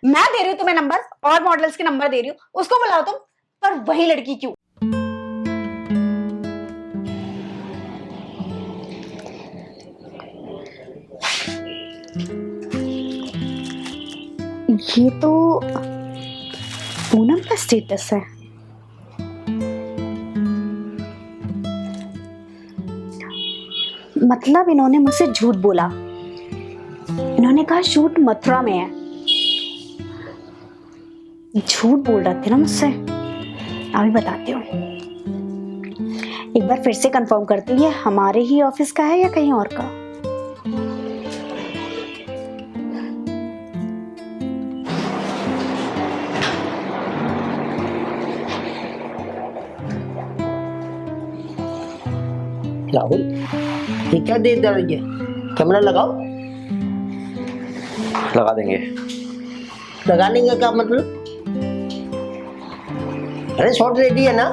मैं दे रही हूँ तुम्हें नंबर और मॉडल्स के नंबर दे रही हूँ, उसको बुलाओ तुम, पर वही लड़की क्यों? ये तो पूनम का स्टेटस है। मतलब इन्होंने मुझसे झूठ बोला। इन्होंने कहा शूट मथुरा में है। झूठ बोल रहे थे ना मुझसे। अभी बताती हूँ, एक बार फिर से कंफर्म करती हूँ ये हमारे ही ऑफिस का है या कहीं और का। राहुल, ये क्या दे रही है? कैमरा लगाओ। लगा देंगे। लगाने का क्या मतलब? अरे शॉट रेडी है ना,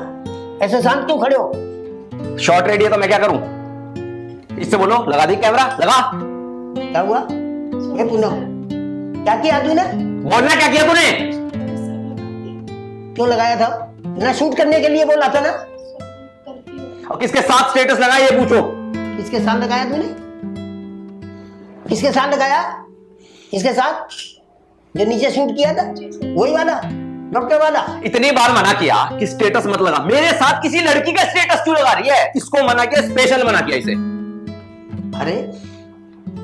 ऐसे शांत क्यों खड़े हो? शॉर्ट रेडी है तो मैं क्या करूं? इससे बोलो लगा दी कैमरा, लगा। क्या हुआ? ये पूनम, क्या किया तूने? बोलना क्या किया तूने? क्यों लगाया था? ना शूट करने के लिए बोला था ना? और किसके साथ स्टेटस लगा ये पूछो। किसके साथ लगाया तूने? किसके साथ लगाया? किसके साथ? जो नीचे शूट किया था वही वाला, डॉक्टर वाला? इतनी बार मना किया कि स्टेटस मत लगा। मेरे साथ किसी लड़की का स्टेटस क्यों लगा रही है? इसको मना किया, स्पेशल मना किया इसे। अरे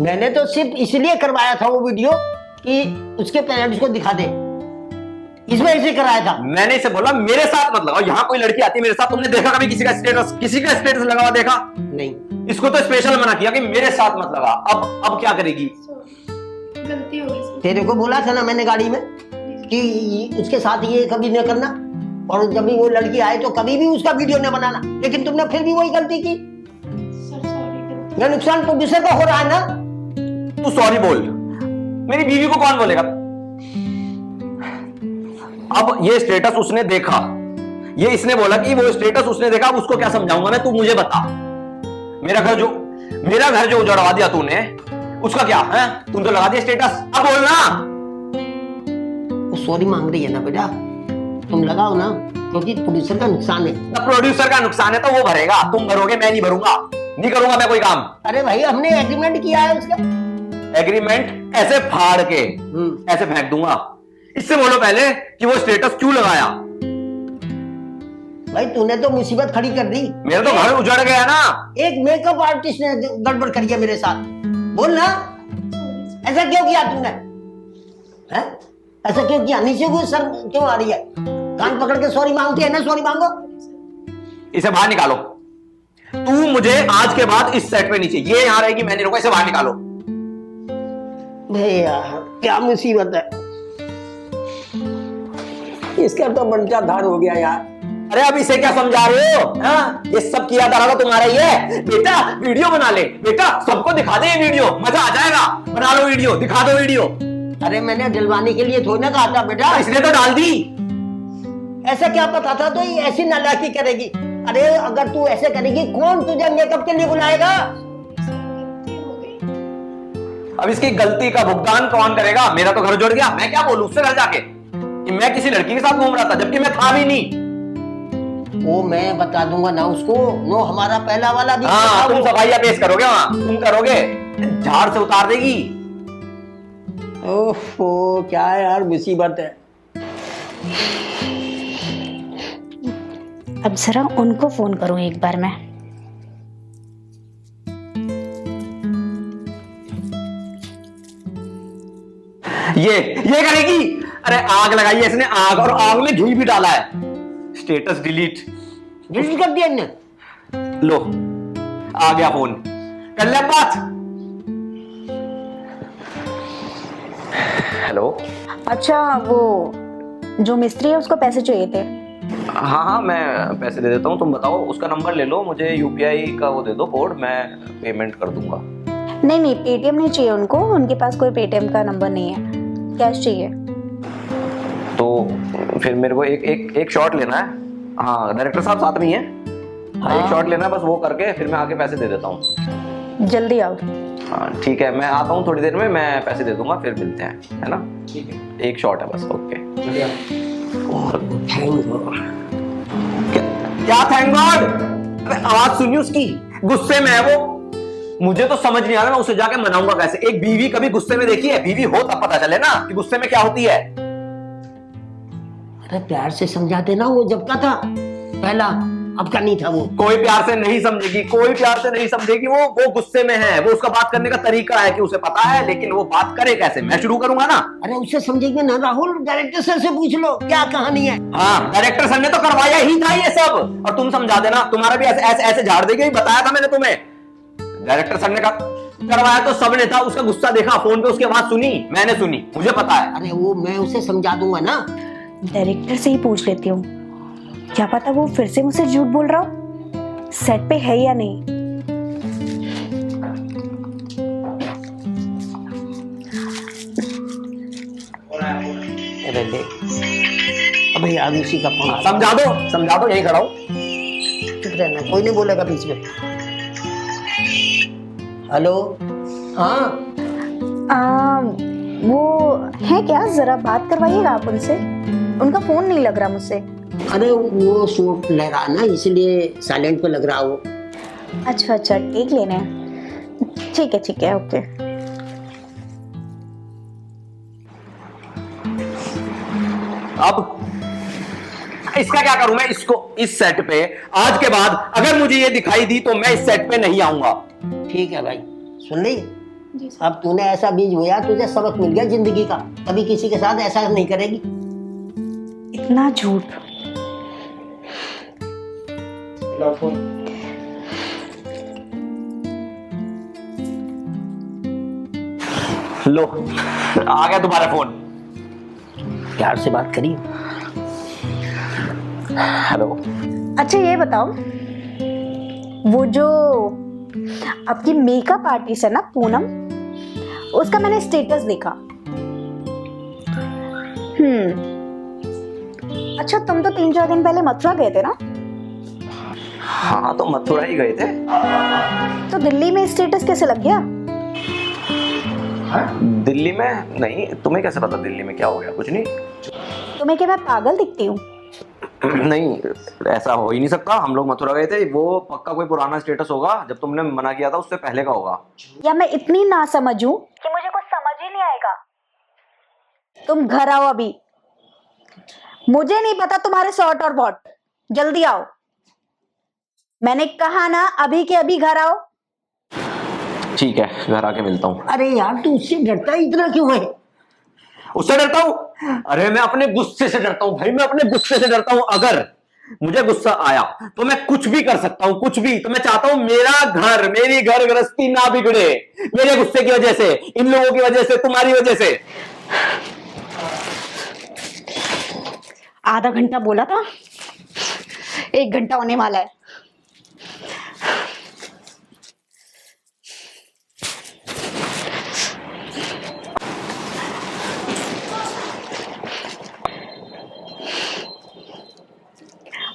मैंने तो सिर्फ इसलिए करवाया था वो वीडियो कि उसके पेरेंट्स को दिखा दे, इस वजह से कराया था। मैंने इसे बोला मेरे साथ मत लगाओ। यहाँ कोई लड़की आती है मेरे साथ, तुमने देखा कभी किसी का स्टेटस लगा हुआ देखा? नहीं। इसको तो स्पेशल मना किया कि मेरे साथ मत लगा। अब क्या करेगी? गलती हो गई। तेरे को बोला था ना मैंने गाड़ी में कि उसके साथ ये कभी न करना, और जब भी वो लड़की आए तो कभी भी उसका वीडियो न बनाना, लेकिन तुमने फिर भी वही गलती की। Sir sorry. ये नुकसान प्रोड्यूसर का हो रहा है ना। तू सॉरी बोल, मेरी बीवी को कौन बोलेगा? अब ये स्टेटस उसने देखा, ये इसने बोला कि वो स्टेटस उसने देखा, अब उसको क्या समझाऊंगा मैं? तू मुझे बता। मेरा घर जो उजड़वा दिया तूने, उसका क्या है? तूने तो लगा दिया स्टेटस। अब बोलना। वो सॉरी मांग रही है ना बेटा, तुम लगाओ ना, क्योंकि प्रोड्यूसर का नुकसान है। प्रोड्यूसर का नुकसान है तो वो भरेगा, तुम भरोगे, मैं नहीं भरूंगा। नहीं करूंगा मैं कोई काम। अरे भाई हमने एग्रीमेंट किया है उसका। एग्रीमेंट ऐसे फाड़ के ऐसे फेंक दूंगा। इससे बोलो पहले कि वो स्टेटस क्यों लगाया। भाई तूने तो मुसीबत खड़ी कर दी। मेरा तो घर उजड़ गया ना। एक मेकअप आर्टिस्ट ने गड़बड़ करी है मेरे साथ। बोल ना, ऐसा क्यों किया तूने? हैं? ऐसा क्यों किया? नीचे को सर क्यों आ रही है? कान पकड़ के सॉरी मांगती है ना, सॉरी मांगो। इसे बाहर निकालो। तू मुझे आज के बाद इस सेट पे नीचे, ये यहां रहेगी, मैं नहीं रुका। इसे बाहर निकालो। भैया क्या मुसीबत है, इसका तो बंटा धार हो गया यार। अरे अब इसे क्या समझा रहे हो? हाँ? ये सब किया धारा तो तुम्हारा ही है। बेटा वीडियो बना ले, बेटा सबको दिखा दे ये वीडियो, मजा आ जाएगा। बना लो वीडियो, दिखा दो वीडियो। अरे मैंने दिलवाने के लिए थोड़ी ना कहा था बेटा। इसने तो डाल दी। ऐसा क्या पता था तो ये ऐसी नालायकी करेगी? अरे अगर तू ऐसे करेगी कौन तुझे मेकअप के लिए बुलाएगा? गलती हो गई। अब इसकी गलती का भुगतान कौन करेगा? मेरा तो घर जुड़ गया। मैं क्या बोलूं उससे घर जाके कि मैं किसी लड़की के साथ घूम रहा था, जबकि मैं था भी नहीं। वो मैं बता दूंगा ना उसको। वो हमारा पहला वाला भी। हाँ तुम सफाइया पेश करोगे वहां, तुम करोगे, झाड़ से उतार देगी। ओहो क्या यार मुसीबत है। अब जरा उनको फोन करूं एक बार मैं। ये करेगी। अरे आग लगाई है इसने, आग, और आग में घी भी डाला है। स्टेटस डिलीट कर दिया इनने। लो आ गया फोन, कर ले बात। हेलो। अच्छा वो जो मिस्त्री है उसको पैसे चाहिए थे। हाँ मैं पैसे दे देता हूँ, तुम बताओ उसका नंबर ले लो, मुझे यूपीआई का वो दे दो कोड, मैं पेमेंट कर दूंगा। नहीं पेटीएम नहीं चाहिए उनको, उनके पास कोई पेटीएम का नंबर नहीं है, कैश चाहिए। तो फिर मेरे को एक शॉट लेना है। हाँ डायरेक्टर साहब साथ में ही है। हाँ एक शॉट लेना है बस, वो करके फिर मैं आके पैसे दे देता हूँ। जल्दी आओ। हाँ ठीक है, मैं आता हूँ थोड़ी देर में, मैं पैसे दे दूंगा, फिर मिलते हैं, है ना? ठीक है, एक शॉट है बस। ओके। बढ़िया। और थैंक गॉड। क्या थैंक गॉड? अरे आवाज सुनी उसकी, गुस्से में है वो। मुझे तो समझ नहीं आ रहा मैं उसे जाके मनाऊंगा कैसे। एक बीवी कभी गुस्से में देखी है? बीवी हो तब पता चले ना कि गुस्से में क्या होती है। अरे प्यार से समझा देना, वो जब का था पहला, अब का नहीं था वो। कोई प्यार से नहीं समझेगी, कोई प्यार से नहीं समझेगी। वो गुस्से में है, वो उसका बात करने का तरीका है कि उसे पता है, लेकिन वो बात करे कैसे? मैं शुरू करूंगा ना। अरे उससे समझेंगे ना राहुल, डायरेक्टर सर से पूछ लो क्या कहानी है। हाँ, डायरेक्टर सर ने तो करवाया ही था ये सब, और तुम समझा देना। तुम्हारा भी ऐसे ऐसे ऐसे झाड़ देगी, बताया था मैंने तुम्हें। डायरेक्टर सर ने करवाया तो सबने था। उसका गुस्सा देखा फोन पे, उसकी आवाज सुनी, मैंने सुनी, मुझे पता है। अरे वो मैं उसे समझा दूंगा ना। डायरेक्टर से ही पूछ लेती हूँ, क्या पता वो फिर से मुझसे झूठ बोल रहा हो, सेट पे है या नहीं। अरे ले, अबे यार उसी का फोन। समझा दो, यही खड़ा हूं। चुप रहना, कोई नहीं बोलेगा बीच में। हेलो, हाँ वो है क्या, जरा बात करवाइएगा आप उनसे, उनका फोन नहीं लग रहा मुझसे। अरे वो शूट ले रहा ना, इसलिए साइलेंट पे लग रहा वो। अच्छा अच्छा, टेक लेने हैं। ठीक है ओके। अब इसका क्या करूं मैं? इसको इस सेट पे आज के बाद अगर मुझे ये दिखाई दी तो मैं इस सेट पे नहीं आऊंगा। ठीक है भाई, सुन ली? जी सर। अब तूने ऐसा बीज बोया, तुझे सबक मिल गया जिंदगी का, कभी किसी के साथ ऐसा नहीं करेगी। इतना झूठ। लो, आ गया तुम्हारा फोन। प्यार से बात करी। हेलो। अच्छा ये बताओ, वो जो आपकी मेकअप आर्टिस्ट है ना पूनम, उसका मैंने स्टेटस देखा। अच्छा तुम तो 3-4 दिन पहले मथुरा गए थे ना? हाँ तो मथुरा ही गए थे। तो दिल्ली में स्टेटस कैसे लग गया? दिल्ली में नहीं, तुम्हें कैसे पता दिल्ली में क्या हो गया? कुछ नहीं। तुम्हें क्या मैं पागल दिखती हूँ? नहीं, ऐसा हो ही नहीं सकता। हम लोग मथुरा गए थे, वो पक्का कोई पुराना स्टेटस होगा, जब तुमने मना किया था उससे पहले का होगा। या मैं इतनी नासमझ हूँ कि मुझे कुछ समझ ही नहीं आएगा। तुम घर आओ अभी, मुझे नहीं पता तुम्हारे शॉर्ट और बॉट, जल्दी आओ। मैंने कहा ना अभी के अभी घर आओ। ठीक है, घर आके मिलता हूँ। अरे यार तू उससे डरता इतना क्यों है? उससे डरता हूँ? अरे मैं अपने गुस्से से डरता हूँ भाई, मैं अपने गुस्से से डरता हूँ। अगर मुझे गुस्सा आया तो मैं कुछ भी कर सकता हूँ, कुछ भी। तो मैं चाहता हूँ मेरा घर, मेरी घर गृहस्थी ना बिगड़े मेरे गुस्से की वजह से, इन लोगों की वजह से, तुम्हारी वजह से। आधा घंटा बोला था, 1 घंटा होने वाला है।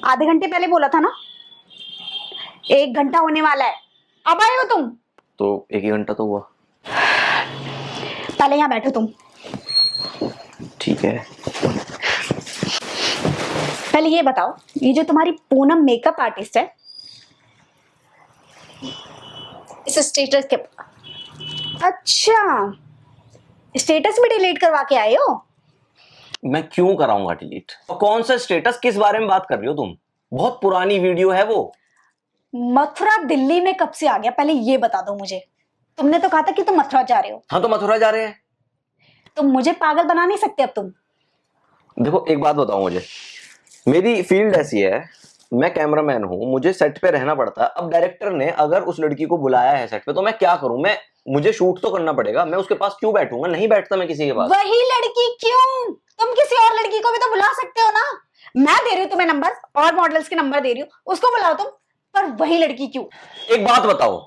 आधे घंटे पहले बोला था ना, 1 घंटा होने वाला है। अब आए हो तुम? तो 1 ही घंटा तो हुआ। पहले यहाँ बैठो तुम। ठीक है। पहले ये बताओ, ये जो तुम्हारी पूनम मेकअप आर्टिस्ट है, इस स्टेटस के, अच्छा स्टेटस भी डिलीट करवा के आए हो? मैं क्यों कराऊंगा डिलीट? कौन सा स्टेटस? किस बारे में बात कर रही हो तुम? बहुत पुरानी वीडियो है वो। मथुरा दिल्ली में कब से आ गया, पहले ये बता दो मुझे। तुमने तो कहा था कि तुम मथुरा जा रहे हो। हाँ तो मथुरा जा रहे हैं। तुम मुझे पागल बना नहीं सकते अब तुम। देखो एक बात बताओ मुझे, मेरी फील्ड ऐसी है, मैं कैमरामैन हूँ, मुझे सेट पे रहना पड़ता है। अब डायरेक्टर ने अगर उस लड़की को बुलाया है सेट पे तो मैं क्या करूं? मुझे शूट तो करना पड़ेगा। मैं उसके पास क्यों बैठूंगा? नहीं बैठता मैं किसी के पास। वही लड़की क्यों? तुम किसी और लड़की को भी तो बुला सकते हो ना। मैं दे रही हूँ तुम्हें नंबर, और मॉडल्स के नंबर दे रही हूँ, उसको बुलाओ तुम। पर वही लड़की क्यों? एक बात बताओ,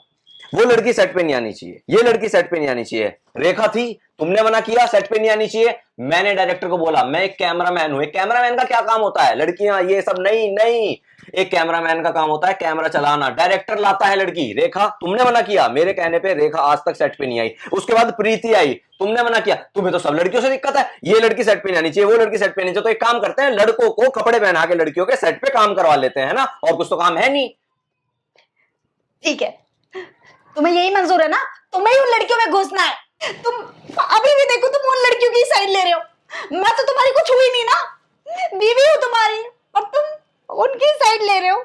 वो लड़की सेट पे नहीं आनी चाहिए, ये लड़की सेट पे नहीं आनी चाहिए। रेखा थी, तुमने मना किया सेट पे नहीं आनी चाहिए। मैंने डायरेक्टर को बोला मैं एक कैमरामैन हूं। एक कैमरामैन का क्या काम होता है? लड़कियां ये सब नहीं नहीं, एक कैमरामैन का काम होता है कैमरा चलाना। डायरेक्टर लाता है लड़की। रेखा, तुमने मना किया, मेरे कहने पे रेखा आज तक सेट पे नहीं आई। उसके बाद प्रीति आई, तुमने मना किया। तुम्हें तो सब लड़कियों से दिक्कत है, ये लड़की सेट पे नहीं आनी चाहिए, वो लड़की सेट पे नहीं चाहिए। तो एक काम करते हैं, लड़कों को कपड़े पहना के लड़कियों के सेट पे काम करवा लेते हैं ना, और कुछ तो काम है नहीं। ठीक है, तुम्हें यही मंजूर है ना? तुम्हें ही उन लड़कियों में घुसना है। तुम अभी भी देखो, तुम उन लड़कियों की साइड ले रहे हो। मैं तो तुम्हारी कुछ हुई नहीं ना, बीवी हूं तुम्हारी, और तुम उनकी साइड ले रहे हो।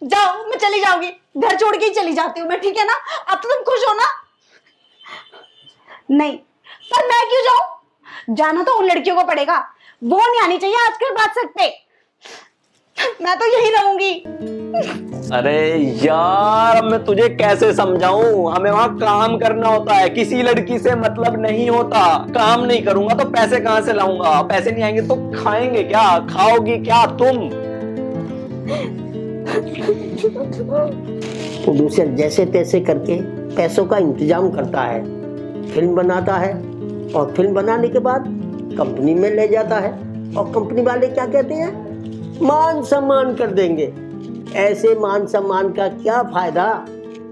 जाओ, मैं चली जाऊंगी, घर छोड़ के ही चली जाती हूँ मैं, ठीक है ना? अब तो तुम खुश हो ना? नहीं, पर मैं क्यों जाऊं? जाना तो उन लड़कियों को पड़ेगा, वो नहीं आनी चाहिए आजकल बात सकते। मैं तो यही रहूंगी। अरे यार, अब मैं तुझे कैसे समझाऊं? हमें वहां काम करना होता है, किसी लड़की से मतलब नहीं होता। काम नहीं करूंगा तो पैसे कहां से लाऊंगा? पैसे नहीं आएंगे तो खाएंगे क्या? खाओगी क्या तुम? प्रोड्यूसर जैसे तैसे करके पैसों का इंतजाम करता है, फिल्म बनाता है, और फिल्म बनाने के बाद कंपनी में ले जाता है, और कंपनी वाले क्या कहते हैं? मान सम्मान कर देंगे। ऐसे मान सम्मान का क्या फायदा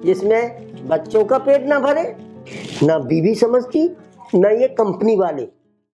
जिसमें बच्चों का पेट ना भरे? ना बीवी समझती, ना ये कंपनी वाले।